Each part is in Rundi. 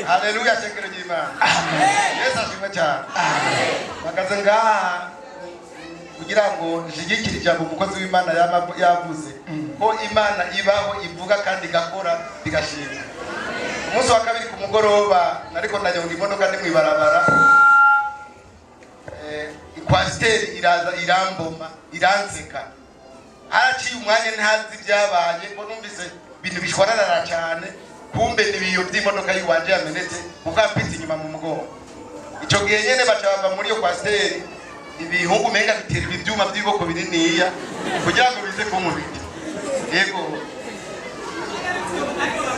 Haleluya shengero ry'Imana. Yesu ashimwe cyane. Bakaze ngaha kugira ngo nshigikire ijambo umukozi w'Imana yavuze ko Imana ibaho ivuga kandi igakora bigashimwa. Umunsi wa kabiri ku mugoroba nariko ndanyonga imodoka ndi mwibarabara, ikwasiteri iraza iramboma iranzeka, haraciye umwanya ntazi byabaye ko numvise ibintu bishwararara cyane, kumbe nibiyo by'imodoka yiwanje yamenetse kuko apitse inyuma mu mugongo. Ico gihe nyene baca bava muri yo kwasiteri ibihungu menga bitera ibyuma by'iboko bininiya kugira ngo bize kumubita. Yego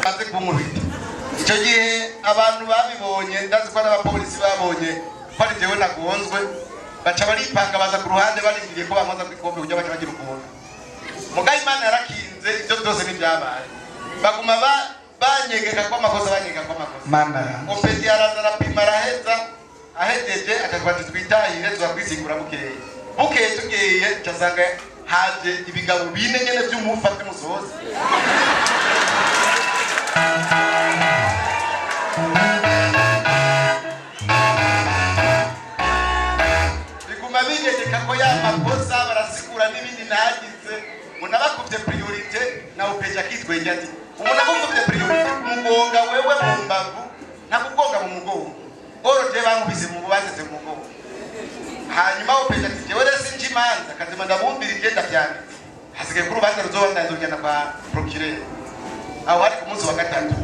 baze kumubita. Ico gihe abantu babibonye, ndazi ko n'abapolisi babonye ko ari jewe nagonzwe, baca baripanga baza ku ruhande barindiriye ko bamaza kwikombe kugira baca bagira ukuntu. Mugaye Imana yarakinze ibyo byose n'ibyabaye. Baguma banyegeka ko amakosa Mana. Opeti arazara pima araheza, ahejeje akatwati twitahire tuzakwisigura bukeye tugiye cyasanga haje ibigabo bine nyene by'umufa by'umusozi. Biguma binyegeka ko y'amakosa barasigura n'ibindi nagize, umuntu abakuvye priorite na upeja kitwenge ati umuntu abakuvye priorite umugonga wewe mu mbavu ntakugonga mu mugongo. Oro je bankubise mu bubaze mu mugongo. Hanyuma upeja ati jewe resi njimanza kazima ndabumbira igenda cyane. Hasigaye kuri ubanza ruzoba ndazogenda kwa procureur. Aho hari ku munsi wa gatatu.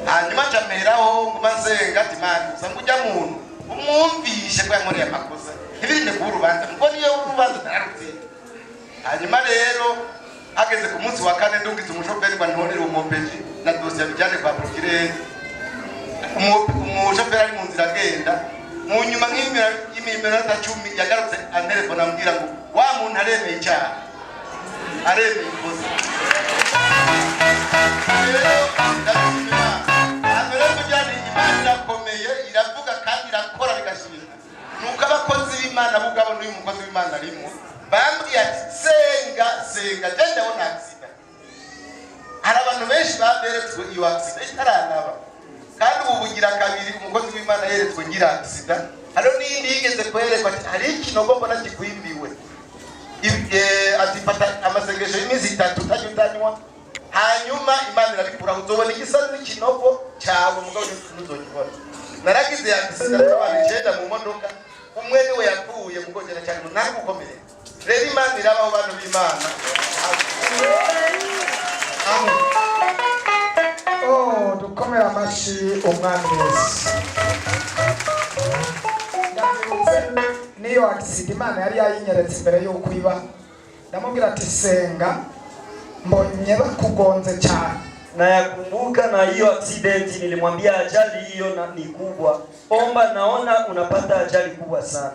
Hanyuma cameraho ngumazenga ati Mana sangujya muntu umwumvishe ko yankoreye amakosa. Ibirinde ku rubanza ngo niyo urubanza nararutse. Hanyuma rero ageze ku munsi wa kane ndungize umushoferi kwa ntorera umupeji na dossier bijyane kwa procureur. Umushoferi ari mu nzira agenda mu nyuma nk'iminota 10 yagarutse antelefona ambwira ngo wa muntu aremeye icyaha, aremeye ikosa. Imana irakomeye iravuga kandi irakora bigashimira. Nuko abakozi b'Imana bugabo n'uyu mukozi w'Imana arimo bambwiye ati senga genda bona accident. Hari abantu benshi baberetswe iyo accident itaranaba, kandi ubu bugira kabiri umukozi w'Imana yeretswe ngira accident. Halo n'indi yigeze kwerekwa ati hari ikinogo mbona kikwimbiwe, ati fata amasengesho y'imizi 3 utajyutanywa, hanyuma Imana irabikura uzobona igisazi n'ikinogo cyawe mugabo ntuzokibona. Naragize accident y'abantu 9 mu modoka, umwe niwe yapfuye mugongera cyane ntari gukomeye. Rero Imana irabaho bantu b'Imana. Amen. Oh, dukomera amashi umwami Yesu. Niyo accident Imana yari yayinyeretse imbere yo kwiba. Ndamubwira ati senga mbonye bakugonze cyane. Na yakumbuka na hiyo accident nilimwambia ajali hiyo ni kubwa. Omba naona unapata ajali kubwa sana.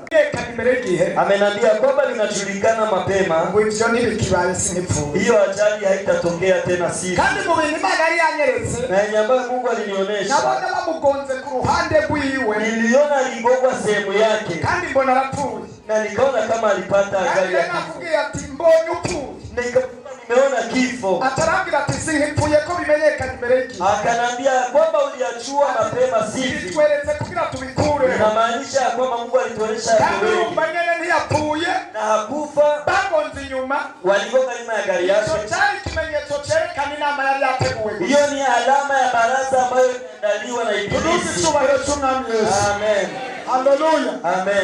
Amenambia kwamba linajulikana mapema. Ngo ivyo nibikibaye sinipfu. Hiyo ajali haitatokea tena siku. Kandi mu bintu Imana yari yanyeretse. Na nyamba Mungu alinionyesha. Nabona bamugonze ku ruhande rwiwe. Niliona aligongwa sehemu yake. Kandi mbona arapfuye. Na nikaona kama alipata ajali ya kifo. Nakubwiye ati mbonye upfuye. Nimeona kifo. Atarambira ati sinipfuye ko bimenyekana imbere y'iki. Akanambia kwamba uliachua mapema sivi. Tweretse kugira tubikure. Inamaanisha kwamba Mungu alituonyesha wewe. Mbanyene ntiyapfuye na hakufa. Bagonze inyuma. Waligonga nyuma ya gari yake. Ico cyari kimenyetso cyerekana inama yari yateguwe. Hiyo ni alama ya baraza ambayo imeandaliwa na Ibilisi. Amen. Hallelujah. Amen.